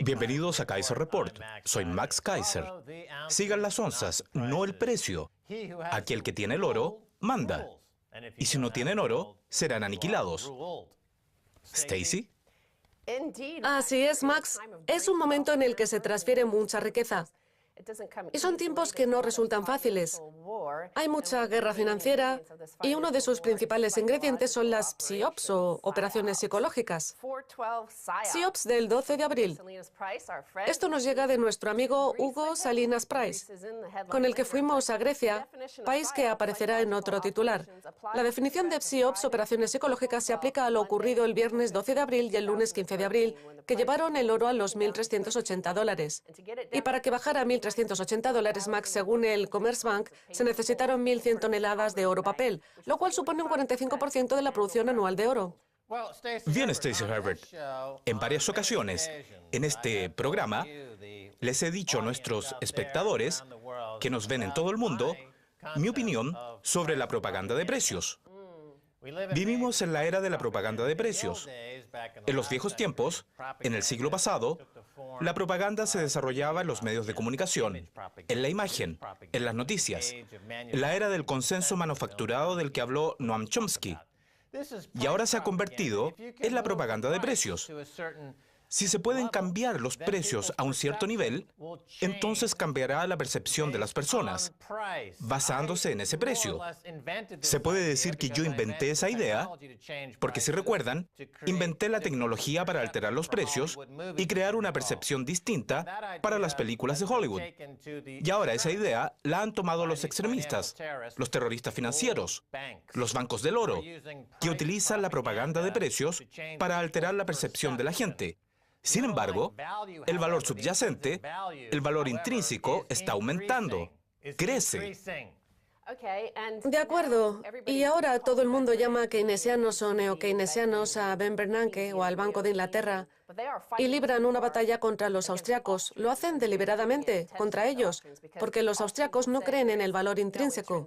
Bienvenidos a Kaiser Report. Soy Max Kaiser. Sigan las onzas, no el precio. Aquel que tiene el oro, manda. Y si no tienen oro, serán aniquilados. Stacy. Así es, Max. Es un momento en el que se transfiere mucha riqueza. Y son tiempos que no resultan fáciles. Hay mucha guerra financiera y uno de sus principales ingredientes son las PSYOPs o operaciones psicológicas. PSYOPs del 12 de abril. Esto nos llega de nuestro amigo Hugo Salinas Price, con el que fuimos a Grecia, país que aparecerá en otro titular. La definición de PSYOPs, operaciones psicológicas, se aplica a lo ocurrido el viernes 12 de abril y el lunes 15 de abril, que llevaron el oro a los $1.380. Y para que bajara a $1.380, Max, según el Commerzbank, se necesitaron 1.100 toneladas de oro papel, lo cual supone un 45% de la producción anual de oro. Bien, Stacy Herbert. En varias ocasiones, en este programa, les he dicho a nuestros espectadores, que nos ven en todo el mundo, mi opinión sobre la propaganda de precios. Vivimos en la era de la propaganda de precios. En los viejos tiempos, en el siglo pasado, la propaganda se desarrollaba en los medios de comunicación, en la imagen, en las noticias, en la era del consenso manufacturado del que habló Noam Chomsky. Y ahora se ha convertido en la propaganda de precios. Si se pueden cambiar los precios a un cierto nivel, entonces cambiará la percepción de las personas, basándose en ese precio. Se puede decir que yo inventé esa idea, porque si recuerdan, inventé la tecnología para alterar los precios y crear una percepción distinta para las películas de Hollywood. Y ahora esa idea la han tomado los extremistas, los terroristas financieros, los bancos del oro, que utilizan la propaganda de precios para alterar la percepción de la gente. Sin embargo, el valor subyacente, el valor intrínseco, está aumentando, crece. De acuerdo. Y ahora todo el mundo llama keynesianos o neokeynesianos a Ben Bernanke o al Banco de Inglaterra y libran una batalla contra los austriacos. Lo hacen deliberadamente contra ellos, porque los austriacos no creen en el valor intrínseco.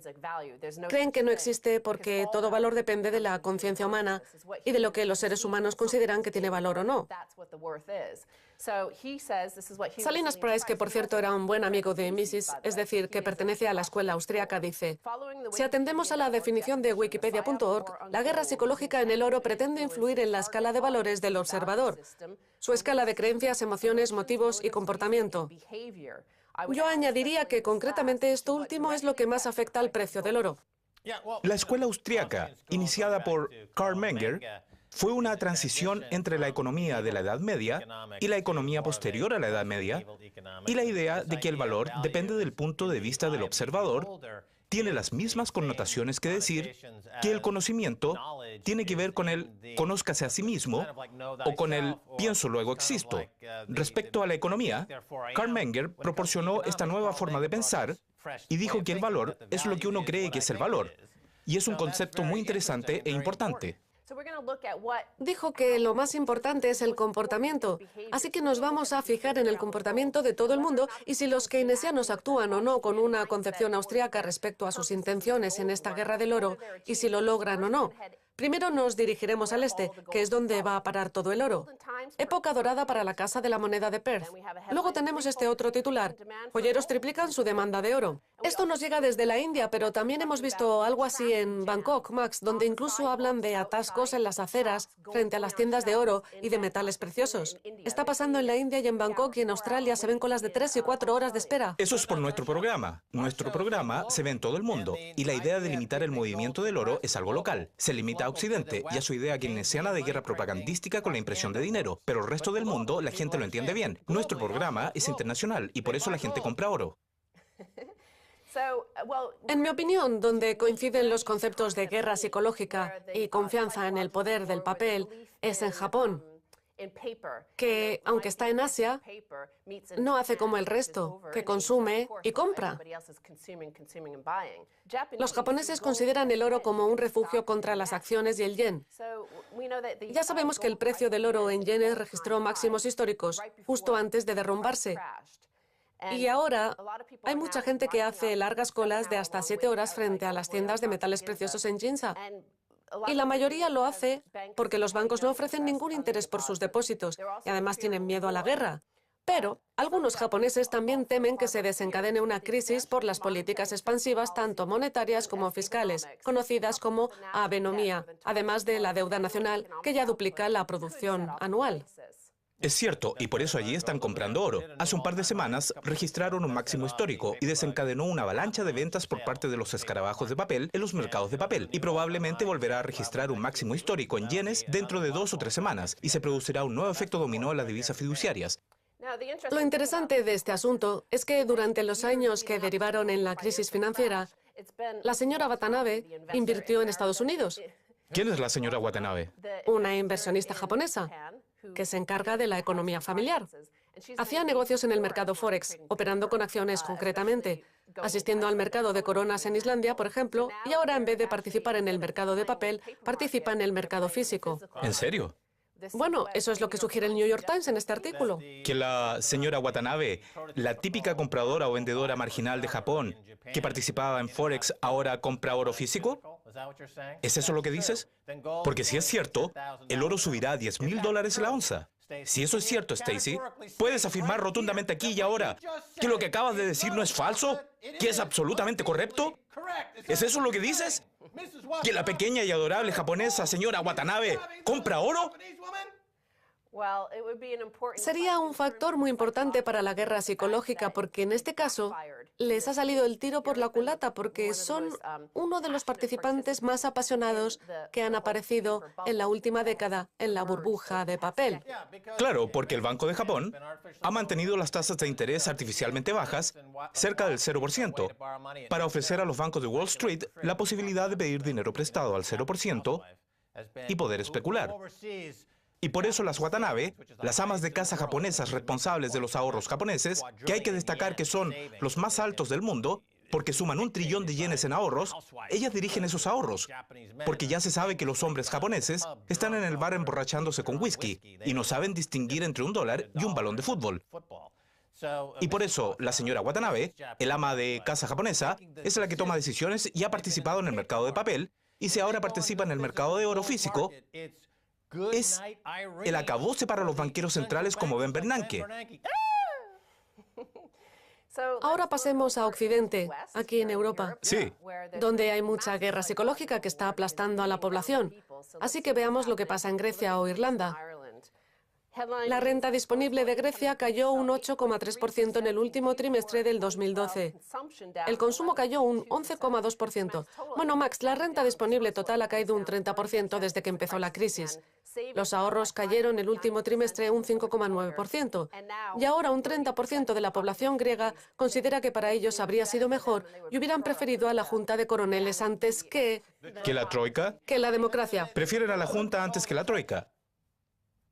Creen que no existe porque todo valor depende de la conciencia humana y de lo que los seres humanos consideran que tiene valor o no. Salinas Price, que por cierto era un buen amigo de Mises, es decir, que pertenece a la escuela austríaca, dice: si atendemos a la definición de wikipedia.org, la guerra psicológica en el oro pretende influir en la escala de valores del observador, su escala de creencias, emociones, motivos y comportamiento. Yo añadiría que concretamente esto último es lo que más afecta al precio del oro. La escuela austríaca, iniciada por Karl Menger, fue una transición entre la economía de la Edad Media y la economía posterior a la Edad Media, y la idea de que el valor depende del punto de vista del observador tiene las mismas connotaciones que decir que el conocimiento tiene que ver con el conózcase a sí mismo o con el pienso luego existo. Respecto a la economía, Karl Menger proporcionó esta nueva forma de pensar y dijo que el valor es lo que uno cree que es el valor. Y es un concepto muy interesante e importante. Dijo que lo más importante es el comportamiento, así que nos vamos a fijar en el comportamiento de todo el mundo y si los keynesianos actúan o no con una concepción austríaca respecto a sus intenciones en esta guerra del oro y si lo logran o no. Primero nos dirigiremos al este, que es donde va a parar todo el oro. Época dorada para la Casa de la Moneda de Perth. Luego tenemos este otro titular: joyeros triplican su demanda de oro. Esto nos llega desde la India, pero también hemos visto algo así en Bangkok, Max, donde incluso hablan de atascos en las aceras frente a las tiendas de oro y de metales preciosos. Está pasando en la India y en Bangkok y en Australia se ven colas de 3 y 4 horas de espera. Eso es por nuestro programa. Nuestro programa se ve en todo el mundo y la idea de limitar el movimiento del oro es algo local. Se limita a Occidente y a su idea keynesiana de guerra propagandística con la impresión de dinero, pero el resto del mundo la gente lo entiende bien. Nuestro programa es internacional y por eso la gente compra oro. En mi opinión, donde coinciden los conceptos de guerra psicológica y confianza en el poder del papel, es en Japón, que, aunque está en Asia, no hace como el resto, que consume y compra. Los japoneses consideran el oro como un refugio contra las acciones y el yen. Ya sabemos que el precio del oro en yenes registró máximos históricos justo antes de derrumbarse. Y ahora hay mucha gente que hace largas colas de hasta 7 horas frente a las tiendas de metales preciosos en Ginza. Y la mayoría lo hace porque los bancos no ofrecen ningún interés por sus depósitos y además tienen miedo a la guerra. Pero algunos japoneses también temen que se desencadene una crisis por las políticas expansivas tanto monetarias como fiscales, conocidas como Abenomía, además de la deuda nacional, que ya duplica la producción anual. Es cierto, y por eso allí están comprando oro. Hace un par de semanas registraron un máximo histórico y desencadenó una avalancha de ventas por parte de los escarabajos de papel en los mercados de papel, y probablemente volverá a registrar un máximo histórico en yenes dentro de 2 o 3 semanas, y se producirá un nuevo efecto dominó en las divisas fiduciarias. Lo interesante de este asunto es que durante los años que derivaron en la crisis financiera, la señora Watanabe invirtió en Estados Unidos, ¿Quién es la señora Watanabe? una inversionista japonesa que se encarga de la economía familiar. Hacía negocios en el mercado Forex, operando con acciones concretamente, asistiendo al mercado de coronas en Islandia, por ejemplo, y ahora en vez de participar en el mercado de papel, participa en el mercado físico. ¿En serio? Bueno, eso es lo que sugiere el New York Times en este artículo. Que la señora Watanabe, la típica compradora o vendedora marginal de Japón, que participaba en Forex, ahora compra oro físico. ¿Es eso lo que dices? Porque si es cierto, el oro subirá a $10,000 la onza. Si eso es cierto, Stacy, ¿puedes afirmar rotundamente aquí y ahora que lo que acabas de decir no es falso? ¿Que es absolutamente correcto? ¿Es eso lo que dices? ¿Que la pequeña y adorable japonesa señora Watanabe compra oro? Sería un factor muy importante para la guerra psicológica porque en este caso les ha salido el tiro por la culata porque son uno de los participantes más apasionados que han aparecido en la última década en la burbuja de papel. Claro, porque el Banco de Japón ha mantenido las tasas de interés artificialmente bajas, cerca del 0%, para ofrecer a los bancos de Wall Street la posibilidad de pedir dinero prestado al 0% y poder especular. Y por eso las Watanabe, las amas de casa japonesas responsables de los ahorros japoneses, que hay que destacar que son los más altos del mundo, porque suman 1 trillón de yenes en ahorros, ellas dirigen esos ahorros, porque ya se sabe que los hombres japoneses están en el bar emborrachándose con whisky y no saben distinguir entre $1 y un balón de fútbol. Y por eso la señora Watanabe, el ama de casa japonesa, es la que toma decisiones y ha participado en el mercado de papel, y si ahora participa en el mercado de oro físico, es el acabose para los banqueros centrales como Ben Bernanke. Ahora pasemos a Occidente, aquí en Europa, Sí. donde hay mucha guerra psicológica que está aplastando a la población. Así que veamos lo que pasa en Grecia o Irlanda. La renta disponible de Grecia cayó un 8,3% en el último trimestre del 2012. El consumo cayó un 11,2%. Bueno, Max, la renta disponible total ha caído un 30% desde que empezó la crisis. Los ahorros cayeron el último trimestre un 5,9%. Y ahora un 30% de la población griega considera que para ellos habría sido mejor y hubieran preferido a la Junta de Coroneles antes que... ¿Que la Troika? que la democracia. Prefieren a la Junta antes que la Troika.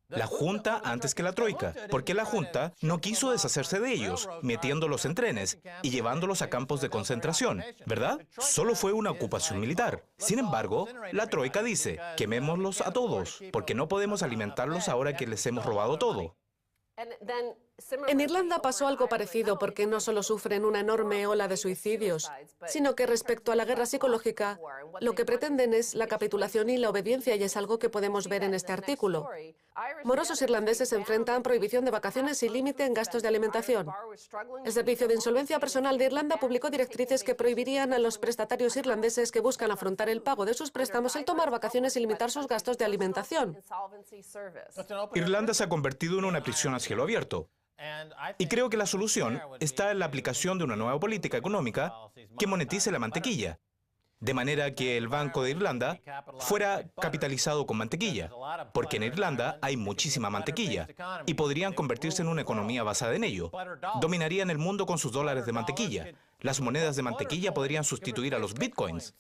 La Junta antes que la Troika, porque la Junta no quiso deshacerse de ellos, metiéndolos en trenes y llevándolos a campos de concentración, ¿verdad? Solo fue una ocupación militar. Sin embargo, la Troika dice, quemémoslos a todos, porque no podemos alimentarlos ahora que les hemos robado todo. En Irlanda pasó algo parecido porque no solo sufren una enorme ola de suicidios, sino que respecto a la guerra psicológica, lo que pretenden es la capitulación y la obediencia y es algo que podemos ver en este artículo. Morosos irlandeses enfrentan prohibición de vacaciones y límite en gastos de alimentación. El Servicio de Insolvencia Personal de Irlanda publicó directrices que prohibirían a los prestatarios irlandeses que buscan afrontar el pago de sus préstamos el tomar vacaciones y limitar sus gastos de alimentación. Irlanda se ha convertido en una prisión a cielo abierto. Y creo que la solución está en la aplicación de una nueva política económica que monetice la mantequilla, de manera que el Banco de Irlanda fuera capitalizado con mantequilla, porque en Irlanda hay muchísima mantequilla y podrían convertirse en una economía basada en ello. Dominarían el mundo con sus dólares de mantequilla. Las monedas de mantequilla podrían sustituir a los bitcoins.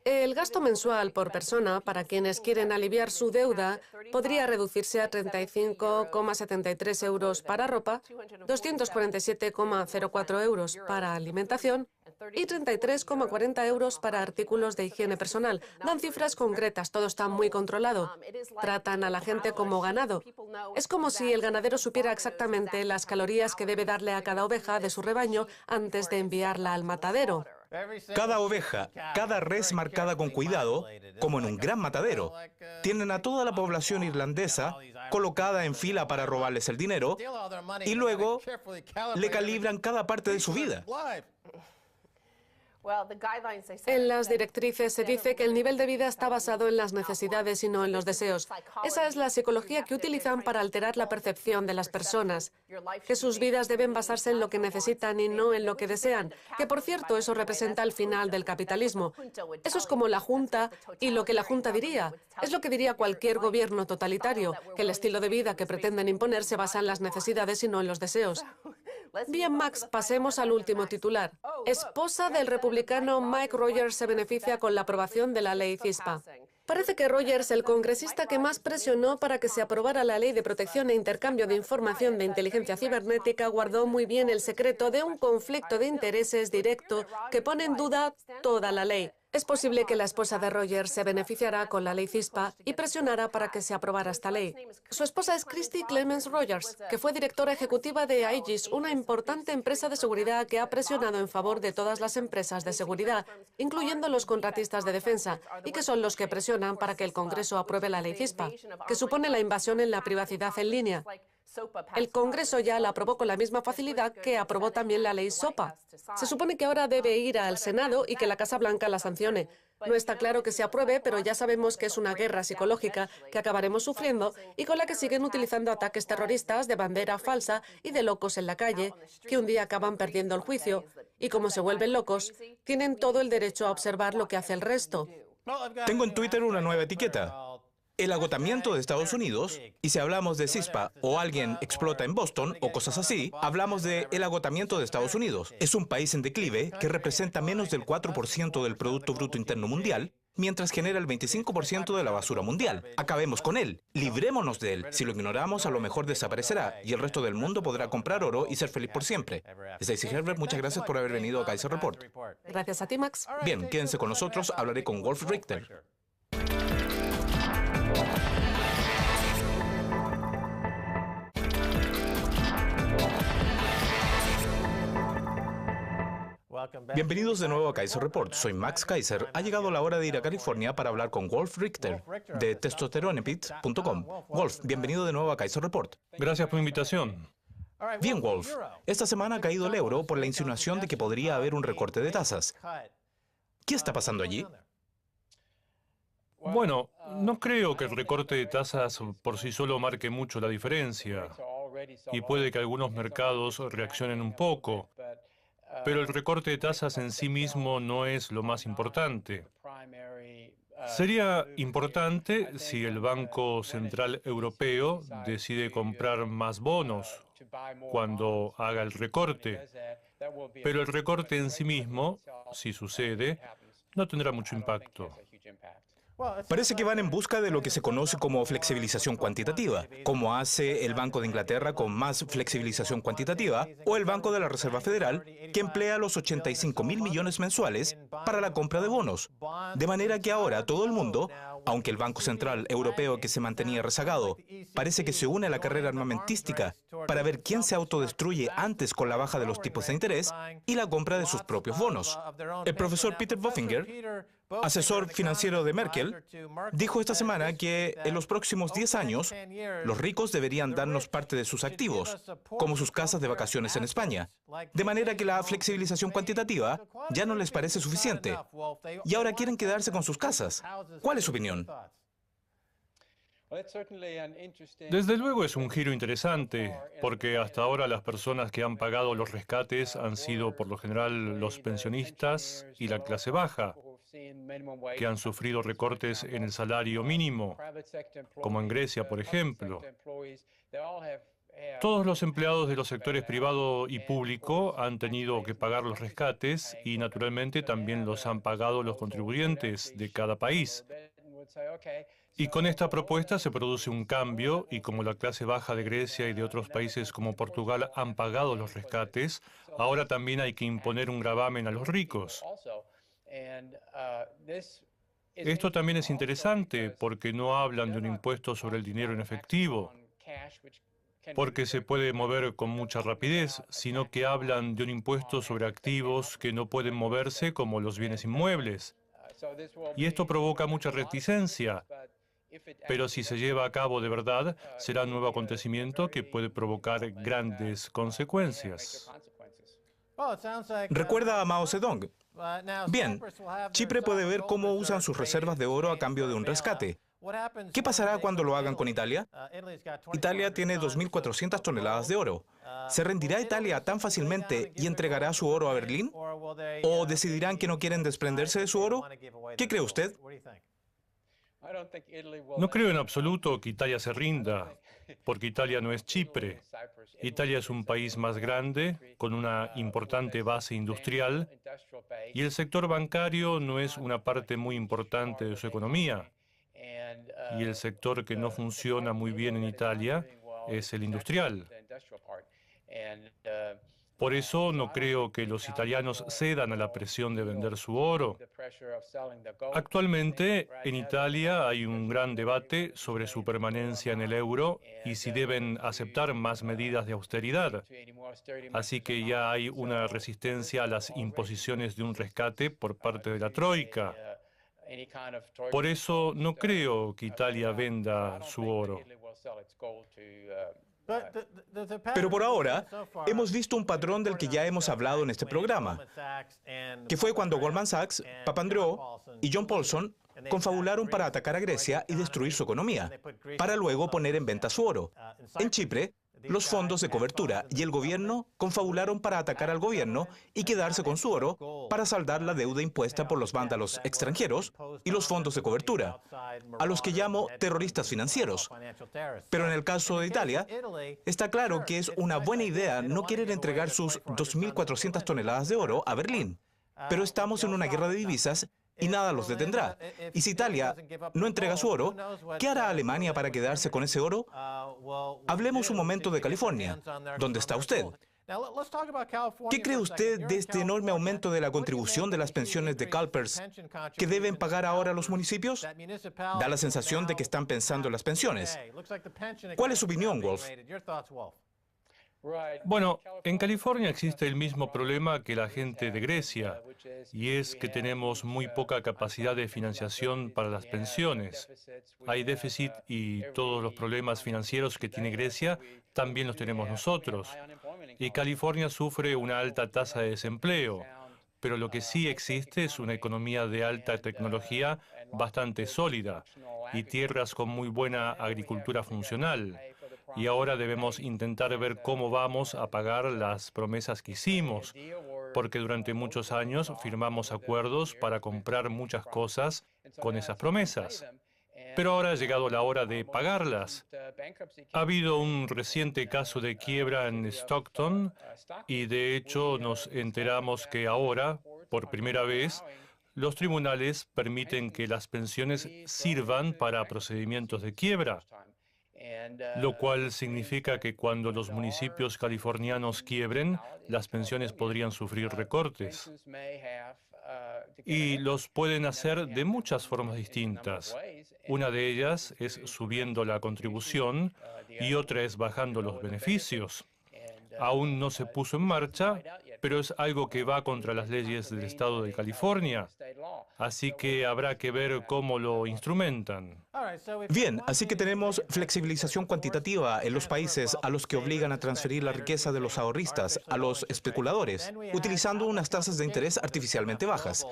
El gasto mensual por persona para quienes quieren aliviar su deuda podría reducirse a 35,73 euros para ropa, 247,04 euros para alimentación y 33,40 euros para artículos de higiene personal. Dan cifras concretas, todo está muy controlado. Tratan a la gente como ganado. Es como si el ganadero supiera exactamente las calorías que debe darle a cada oveja de su rebaño antes de enviarla al matadero. Cada oveja, cada res marcada con cuidado, como en un gran matadero. Tienen a toda la población irlandesa colocada en fila para robarles el dinero y luego le calibran cada parte de su vida. En las directrices se dice que el nivel de vida está basado en las necesidades y no en los deseos. Esa es la psicología que utilizan para alterar la percepción de las personas, que sus vidas deben basarse en lo que necesitan y no en lo que desean, que por cierto eso representa el final del capitalismo. Eso es como la Junta y lo que la Junta diría. Es lo que diría cualquier gobierno totalitario, que el estilo de vida que pretenden imponer se basa en las necesidades y no en los deseos. Bien, Max, pasemos al último titular. Esposa del republicano Mike Rogers se beneficia con la aprobación de la ley CISPA. Parece que Rogers, el congresista que más presionó para que se aprobara la ley de protección e intercambio de información de inteligencia cibernética, guardó muy bien el secreto de un conflicto de intereses directo que pone en duda toda la ley. Es posible que la esposa de Rogers se beneficiara con la ley CISPA y presionara para que se aprobara esta ley. Su esposa es Christy Clemens Rogers, que fue directora ejecutiva de Aegis, una importante empresa de seguridad que ha presionado en favor de todas las empresas de seguridad, incluyendo los contratistas de defensa, y que son los que presionan para que el Congreso apruebe la ley CISPA, que supone la invasión en la privacidad en línea. El Congreso ya la aprobó con la misma facilidad que aprobó también la ley SOPA. Se supone que ahora debe ir al Senado y que la Casa Blanca la sancione. No está claro que se apruebe, pero ya sabemos que es una guerra psicológica que acabaremos sufriendo y con la que siguen utilizando ataques terroristas de bandera falsa y de locos en la calle, que un día acaban perdiendo el juicio. Y como se vuelven locos, tienen todo el derecho a observar lo que hace el resto. Tengo en Twitter una nueva etiqueta. El agotamiento de Estados Unidos, y si hablamos de CISPA o alguien explota en Boston o cosas así, hablamos de el agotamiento de Estados Unidos. Es un país en declive que representa menos del 4% del Producto Bruto Interno Mundial, mientras genera el 25% de la basura mundial. Acabemos con él, librémonos de él. Si lo ignoramos, a lo mejor desaparecerá y el resto del mundo podrá comprar oro y ser feliz por siempre. Stacey Herbert, muchas gracias por haber venido a Kaiser Report. Gracias a ti, Max. Bien, quédense con nosotros, hablaré con Wolf Richter. Bienvenidos de nuevo a Kaiser Report. Soy Max Kaiser. Ha llegado la hora de ir a California para hablar con Wolf Richter de testosteronepit.com. Wolf, bienvenido de nuevo a Kaiser Report. Gracias por la invitación. Bien, Wolf. Esta semana ha caído el euro por la insinuación de que podría haber un recorte de tasas. ¿Qué está pasando allí? Bueno, no creo que el recorte de tasas por sí solo marque mucho la diferencia y puede que algunos mercados reaccionen un poco, pero el recorte de tasas en sí mismo no es lo más importante. Sería importante si el Banco Central Europeo decide comprar más bonos cuando haga el recorte, pero el recorte en sí mismo, si sucede, no tendrá mucho impacto. Parece que van en busca de lo que se conoce como flexibilización cuantitativa, como hace el Banco de Inglaterra con más flexibilización cuantitativa, o el Banco de la Reserva Federal, que emplea los 85.000 millones mensuales para la compra de bonos. De manera que ahora todo el mundo, aunque el Banco Central Europeo que se mantenía rezagado, parece que se une a la carrera armamentística para ver quién se autodestruye antes con la baja de los tipos de interés y la compra de sus propios bonos. El profesor Peter Bofinger, asesor financiero de Merkel, dijo esta semana que en los próximos 10 años los ricos deberían darnos parte de sus activos, como sus casas de vacaciones en España. De manera que la flexibilización cuantitativa ya no les parece suficiente y ahora quieren quedarse con sus casas. ¿Cuál es su opinión? Desde luego es un giro interesante, porque hasta ahora las personas que han pagado los rescates han sido por lo general los pensionistas y la clase baja, que han sufrido recortes en el salario mínimo, como en Grecia, por ejemplo. Todos los empleados de los sectores privado y público han tenido que pagar los rescates y, naturalmente, también los han pagado los contribuyentes de cada país. Y con esta propuesta se produce un cambio, y como la clase baja de Grecia y de otros países como Portugal han pagado los rescates, ahora también hay que imponer un gravamen a los ricos. Esto también es interesante porque no hablan de un impuesto sobre el dinero en efectivo, porque se puede mover con mucha rapidez, sino que hablan de un impuesto sobre activos que no pueden moverse como los bienes inmuebles. Y esto provoca mucha reticencia, pero si se lleva a cabo de verdad, será un nuevo acontecimiento que puede provocar grandes consecuencias. Recuerda a Mao Zedong. Bien, Chipre puede ver cómo usan sus reservas de oro a cambio de un rescate. ¿Qué pasará cuando lo hagan con Italia? Italia tiene 2.400 toneladas de oro. ¿Se rendirá Italia tan fácilmente y entregará su oro a Berlín? ¿O decidirán que no quieren desprenderse de su oro? ¿Qué cree usted? No creo en absoluto que Italia se rinda, porque Italia no es Chipre. Italia es un país más grande, con una importante base industrial, y el sector bancario no es una parte muy importante de su economía. Y el sector que no funciona muy bien en Italia es el industrial. Por eso no creo que los italianos cedan a la presión de vender su oro. Actualmente, en Italia hay un gran debate sobre su permanencia en el euro y si deben aceptar más medidas de austeridad. Así que ya hay una resistencia a las imposiciones de un rescate por parte de la Troika. Por eso no creo que Italia venda su oro. Pero por ahora, hemos visto un patrón del que ya hemos hablado en este programa, que fue cuando Goldman Sachs, Papandreou y John Paulson confabularon para atacar a Grecia y destruir su economía, para luego poner en venta su oro. En Chipre, los fondos de cobertura y el gobierno confabularon para atacar al gobierno y quedarse con su oro para saldar la deuda impuesta por los vándalos extranjeros y los fondos de cobertura, a los que llamo terroristas financieros. Pero en el caso de Italia, está claro que es una buena idea no querer entregar sus 2.400 toneladas de oro a Berlín. Pero estamos en una guerra de divisas y nada los detendrá. Y si Italia no entrega su oro, ¿qué hará Alemania para quedarse con ese oro? Hablemos un momento de California. ¿Dónde está usted? ¿Qué cree usted de este enorme aumento de la contribución de las pensiones de CalPERS que deben pagar ahora los municipios? Da la sensación de que están pensando en las pensiones. ¿Cuál es su opinión, Wolf? Bueno, en California existe el mismo problema que la gente de Grecia, y es que tenemos muy poca capacidad de financiación para las pensiones. Hay déficit y todos los problemas financieros que tiene Grecia también los tenemos nosotros. Y California sufre una alta tasa de desempleo, pero lo que sí existe es una economía de alta tecnología bastante sólida y tierras con muy buena agricultura funcional. Y ahora debemos intentar ver cómo vamos a pagar las promesas que hicimos, porque durante muchos años firmamos acuerdos para comprar muchas cosas con esas promesas. Pero ahora ha llegado la hora de pagarlas. Ha habido un reciente caso de quiebra en Stockton y de hecho nos enteramos que ahora, por primera vez, los tribunales permiten que las pensiones sirvan para procedimientos de quiebra, lo cual significa que cuando los municipios californianos quiebren, las pensiones podrían sufrir recortes. Y los pueden hacer de muchas formas distintas. Una de ellas es subiendo la contribución y otra es bajando los beneficios. Aún no se puso en marcha, pero es algo que va contra las leyes del estado de California. Así que habrá que ver cómo lo instrumentan. Bien, así que tenemos flexibilización cuantitativa en los países a los que obligan a transferir la riqueza de los ahorristas a los especuladores, utilizando unas tasas de interés artificialmente bajas.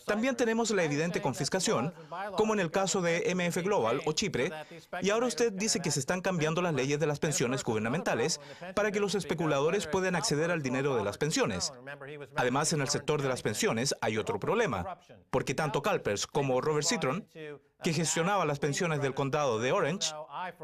También tenemos la evidente confiscación, como en el caso de MF Global o Chipre, y ahora usted dice que se están cambiando las leyes de las pensiones gubernamentales para que los especuladores puedan acceder al dinero de las pensiones. Además, en el sector de las pensiones hay otro problema, porque tanto CalPERS como Robert Citron, que gestionaba las pensiones del condado de Orange,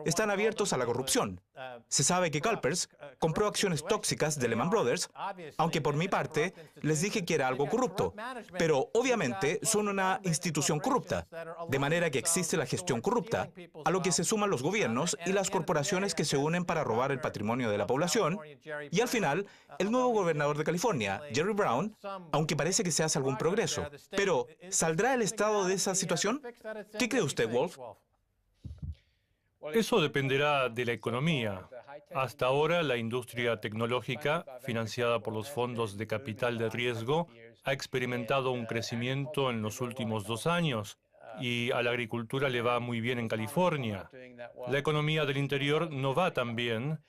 están abiertos a la corrupción. Se sabe que CalPERS compró acciones tóxicas de Lehman Brothers, aunque por mi parte les dije que era algo corrupto, pero obviamente son una institución corrupta, de manera que existe la gestión corrupta, a lo que se suman los gobiernos y las corporaciones que se unen para robar el patrimonio de la población, y al final, el nuevo gobernador de California, Jerry Brown, aunque parece que se hace algún progreso. Pero, ¿saldrá el estado de esa situación? ¿Qué cree usted, Wolf? Eso dependerá de la economía. Hasta ahora, la industria tecnológica, financiada por los fondos de capital de riesgo, ha experimentado un crecimiento en los últimos 2 años y a la agricultura le va muy bien en California. La economía del interior no va tan bien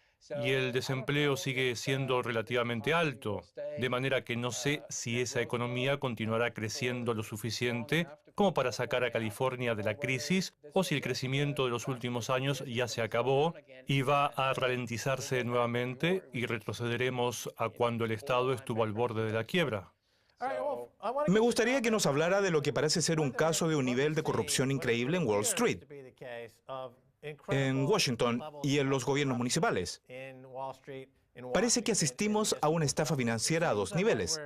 y el desempleo sigue siendo relativamente alto, de manera que no sé si esa economía continuará creciendo lo suficiente como para sacar a California de la crisis o si el crecimiento de los últimos años ya se acabó y va a ralentizarse nuevamente y retrocederemos a cuando el Estado estuvo al borde de la quiebra. Me gustaría que nos hablara de lo que parece ser un caso de un nivel de corrupción increíble en Wall Street, en Washington y en los gobiernos municipales. Parece que asistimos a una estafa financiera a 2 niveles,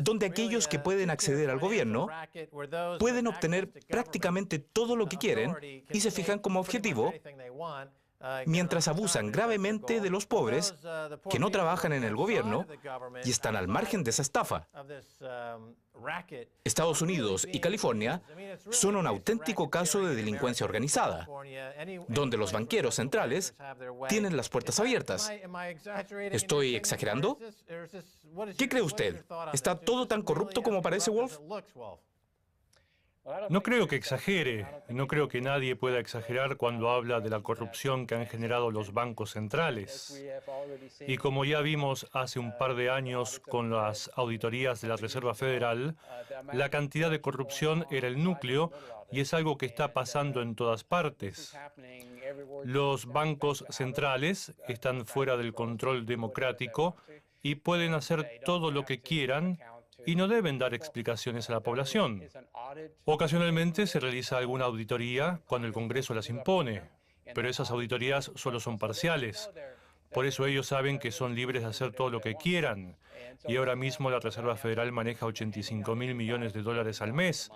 donde aquellos que pueden acceder al gobierno pueden obtener prácticamente todo lo que quieren y se fijan como objetivo, mientras abusan gravemente de los pobres que no trabajan en el gobierno y están al margen de esa estafa. Estados Unidos y California son un auténtico caso de delincuencia organizada, donde los banqueros centrales tienen las puertas abiertas. ¿Estoy exagerando? ¿Qué cree usted? ¿Está todo tan corrupto como parece, Wolf? No creo que exagere. No creo que nadie pueda exagerar cuando habla de la corrupción que han generado los bancos centrales. Y como ya vimos hace un par de años con las auditorías de la Reserva Federal, la cantidad de corrupción era el núcleo y es algo que está pasando en todas partes. Los bancos centrales están fuera del control democrático y pueden hacer todo lo que quieran y no deben dar explicaciones a la población. Ocasionalmente se realiza alguna auditoría cuando el Congreso las impone, pero esas auditorías solo son parciales. Por eso ellos saben que son libres de hacer todo lo que quieran. Y ahora mismo la Reserva Federal maneja $85.000 millones al mes,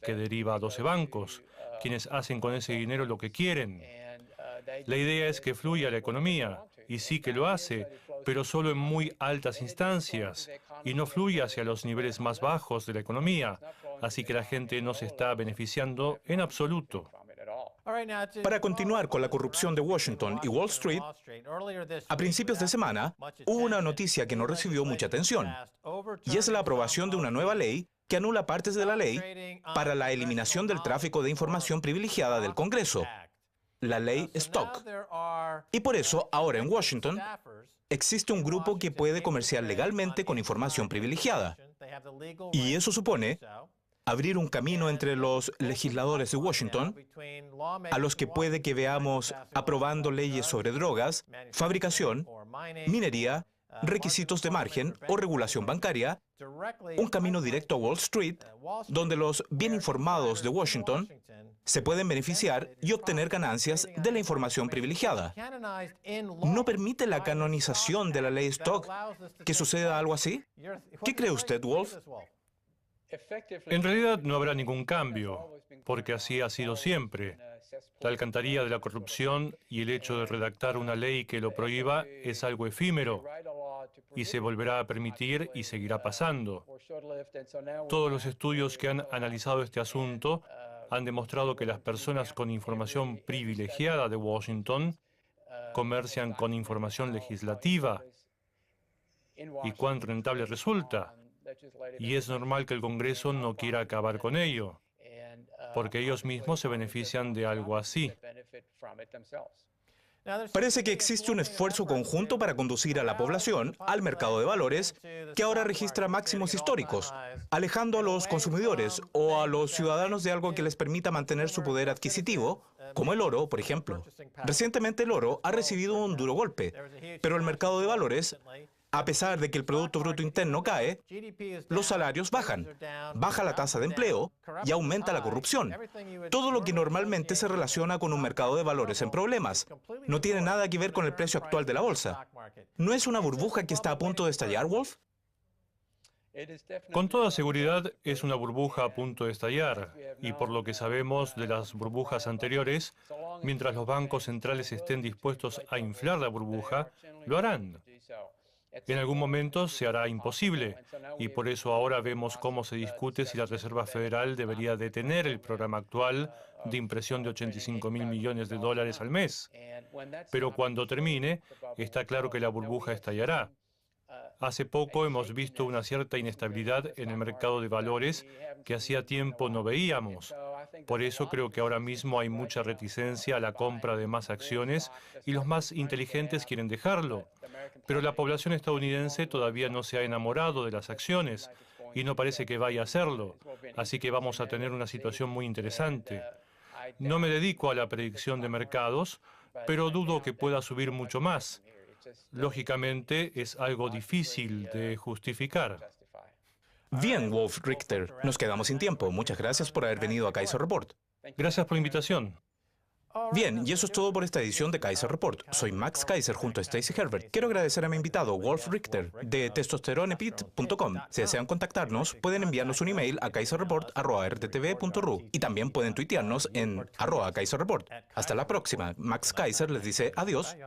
que deriva a 12 bancos, quienes hacen con ese dinero lo que quieren. La idea es que fluya la economía, y sí que lo hace, pero solo en muy altas instancias, y no fluye hacia los niveles más bajos de la economía, así que la gente no se está beneficiando en absoluto. Para continuar con la corrupción de Washington y Wall Street, a principios de semana hubo una noticia que no recibió mucha atención, y es la aprobación de una nueva ley que anula partes de la ley para la eliminación del tráfico de información privilegiada del Congreso, la ley Stock. Y por eso, ahora en Washington, existe un grupo que puede comerciar legalmente con información privilegiada. Y eso supone abrir un camino entre los legisladores de Washington, a los que puede que veamos aprobando leyes sobre drogas, fabricación, minería, requisitos de margen o regulación bancaria, un camino directo a Wall Street, donde los bien informados de Washington se pueden beneficiar y obtener ganancias de la información privilegiada. ¿No permite la canonización de la ley Stock que suceda algo así? ¿Qué cree usted, Wolf? En realidad no habrá ningún cambio, porque así ha sido siempre. La alcantarilla de la corrupción y el hecho de redactar una ley que lo prohíba es algo efímero y se volverá a permitir y seguirá pasando. Todos los estudios que han analizado este asunto han demostrado que las personas con información privilegiada de Washington comercian con información legislativa. ¿Y cuán rentable resulta? Y es normal que el Congreso no quiera acabar con ello, porque ellos mismos se benefician de algo así. Parece que existe un esfuerzo conjunto para conducir a la población al mercado de valores que ahora registra máximos históricos, alejando a los consumidores o a los ciudadanos de algo que les permita mantener su poder adquisitivo, como el oro, por ejemplo. Recientemente el oro ha recibido un duro golpe, pero el mercado de valores, a pesar de que el Producto Bruto Interno cae, los salarios bajan, baja la tasa de empleo y aumenta la corrupción. Todo lo que normalmente se relaciona con un mercado de valores en problemas. No tiene nada que ver con el precio actual de la bolsa. ¿No es una burbuja que está a punto de estallar, Wolf? Con toda seguridad es una burbuja a punto de estallar, y por lo que sabemos de las burbujas anteriores, mientras los bancos centrales estén dispuestos a inflar la burbuja, lo harán. En algún momento se hará imposible, y por eso ahora vemos cómo se discute si la Reserva Federal debería detener el programa actual de impresión de 85.000 millones de dólares al mes. Pero cuando termine, está claro que la burbuja estallará. Hace poco hemos visto una cierta inestabilidad en el mercado de valores que hacía tiempo no veíamos. Por eso creo que ahora mismo hay mucha reticencia a la compra de más acciones y los más inteligentes quieren dejarlo. Pero la población estadounidense todavía no se ha enamorado de las acciones y no parece que vaya a hacerlo. Así que vamos a tener una situación muy interesante. No me dedico a la predicción de mercados, pero dudo que pueda subir mucho más. Lógicamente, es algo difícil de justificar. Bien, Wolf Richter, nos quedamos sin tiempo. Muchas gracias por haber venido a Kaiser Report. Gracias por la invitación. Bien, y eso es todo por esta edición de Kaiser Report. Soy Max Kaiser junto a Stacy Herbert. Quiero agradecer a mi invitado, Wolf Richter, de testosteronepit.com. Si desean contactarnos, pueden enviarnos un email a kaiserreport@rttv.ru y también pueden tuitearnos en @kaiserreport. Hasta la próxima. Max Kaiser les dice adiós.